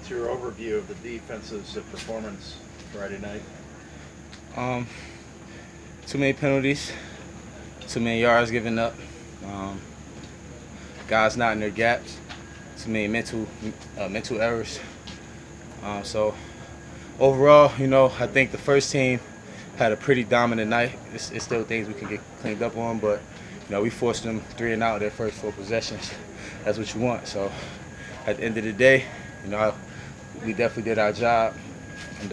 What's your overview of the defense's performance Friday night? Um, Too many penalties, too many yards given up. Um, Guys not in their gaps, too many mental errors. So overall, I think the first team had a pretty dominant night. It's still things we can get cleaned up on, but we forced them 3-and-out their first 4 possessions. That's what you want. So at the end of the day, we definitely did our job, and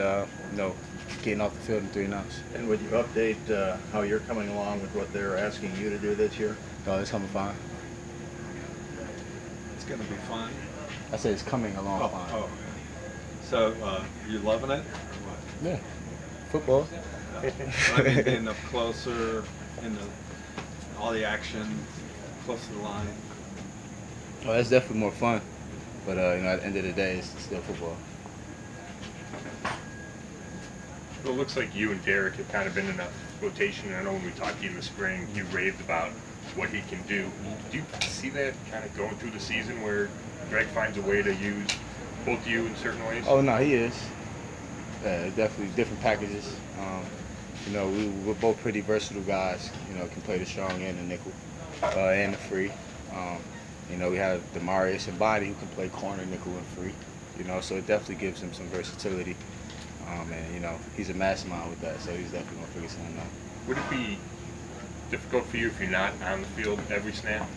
getting off the field in 3-and-outs. And would you update how you're coming along with what they're asking you to do this year? Oh, it's coming fine. It's going to be fun. I said it's coming along fine. Oh. So you loving it? Or what? Yeah, football. I mean, getting up closer, all the action, close to the line. Oh, that's definitely more fun. But at the end of the day, it's still football. Well, it looks like you and Derek have kind of been in a rotation. I know when we talked to you in the spring, you raved about what he can do. Do you see that kind of going through the season where Greg finds a way to use both you in certain ways? Oh, no, he is. Definitely different packages. We're both pretty versatile guys. Can play the strong and the nickel and the free. We have Demarius and Body who can play corner, nickel, and free. So it definitely gives him some versatility. And he's a mastermind with that, so he's definitely gonna figure something out. Would it be difficult for you if you're not on the field every snap?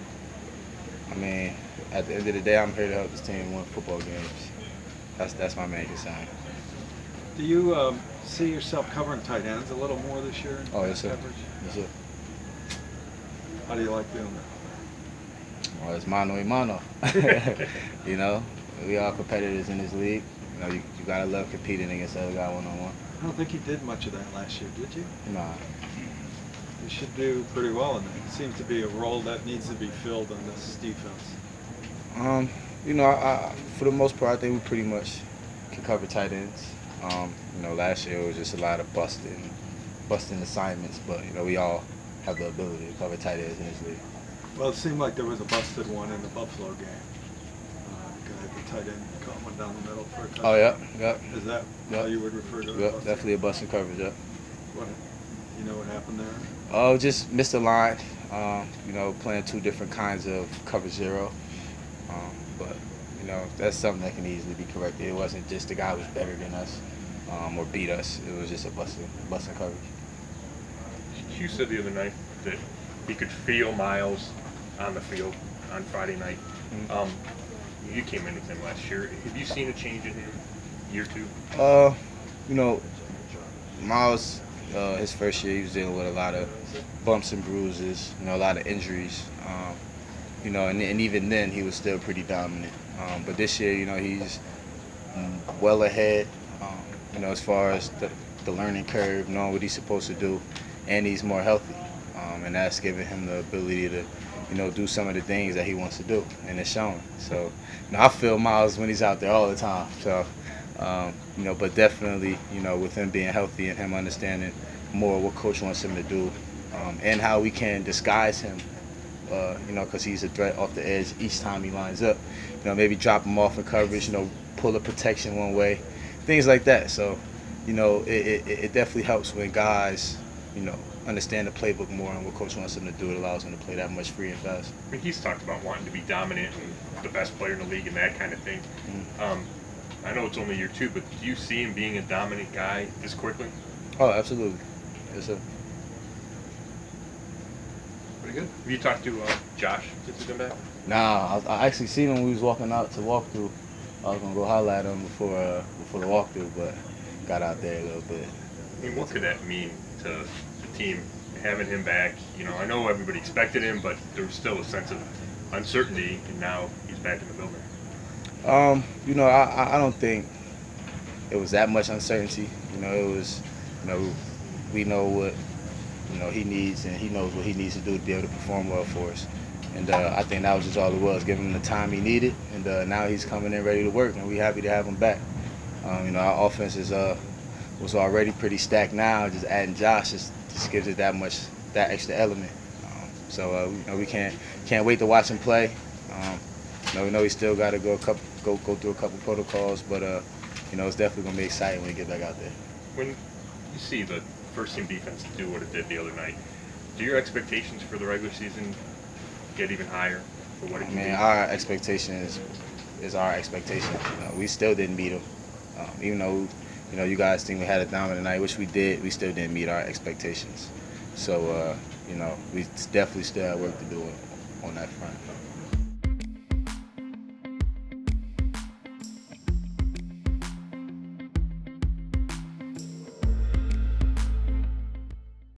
I mean, at the end of the day, I'm here to help this team win football games. That's my main concern. Do you see yourself covering tight ends a little more this year? Oh, yes, sir. Coverage? Yes, sir. How do you like doing that? Well, it's mano y mano. We are competitors in this league. You gotta love competing against the other guy one-on-one. I don't think you did much of that last year, did you? Nah. You should do pretty well in that. It seems to be a role that needs to be filled in this defense. For the most part, I think we pretty much can cover tight ends. Last year it was just a lot of busting assignments, but we all have the ability to cover tight ends in this league. Well, it seemed like there was a busted one in the Buffalo game. The tight end caught one down the middle for a touchdown. Oh, yeah. Is that how you would refer to it? Yep, definitely a busting coverage, yeah. What happened there? Oh, just missed the line. Playing two different kinds of cover zero. But that's something that can easily be corrected. It wasn't just the guy was better than us or beat us. It was just a busting coverage. You said the other night that he could feel Miles on the field on Friday night. Mm-hmm. You came in with him last year. Have you seen a change in him year two? Miles, his first year, he was dealing with a lot of bumps and bruises, a lot of injuries. And even then, he was still pretty dominant. But this year, he's well ahead, as far as the learning curve, knowing what he's supposed to do, and he's more healthy. And that's giving him the ability to, do some of the things that he wants to do, and it's showing. So, I feel Miles when he's out there all the time. So, but definitely, with him being healthy and him understanding more what coach wants him to do, and how we can disguise him, because he's a threat off the edge each time he lines up. Maybe drop him off in coverage, pull a protection one way, things like that. So, it definitely helps when guys, understand the playbook more and what coach wants them to do. It allows them to play that much free and fast. I mean, he's talked about wanting to be dominant and the best player in the league and that kind of thing. I know it's only year two, but do you see him being a dominant guy this quickly? Oh, absolutely. Yes, sir. Pretty good. Have you talked to Josh since he's been back? Nah, I actually seen him when we was walking out to walk through. I was gonna go holler at him before the walkthrough, but got out there a little bit. I mean, what could that mean to the team, having him back? I know everybody expected him, but there was still a sense of uncertainty, and now he's back in the building. I don't think it was that much uncertainty. It was, we know what, he needs, and he knows what he needs to do to be able to perform well for us. And I think that was just all it was, giving him the time he needed, and now he's coming in ready to work, and we're happy to have him back. Our offense was already pretty stacked now. Just adding Josh just gives it that extra element. We can't wait to watch him play. We know he still got to go a go through a couple protocols, but you know, it's definitely gonna be exciting when we get back out there. When you see the first team defense do what it did the other night, do your expectations for the regular season get even higher for what it can be? Our expectation is our expectation. You know, we still didn't beat them, even though you know you guys think we had a dominant night, which we did. We still didn't meet our expectations. So you know, we definitely still have work to do on that front.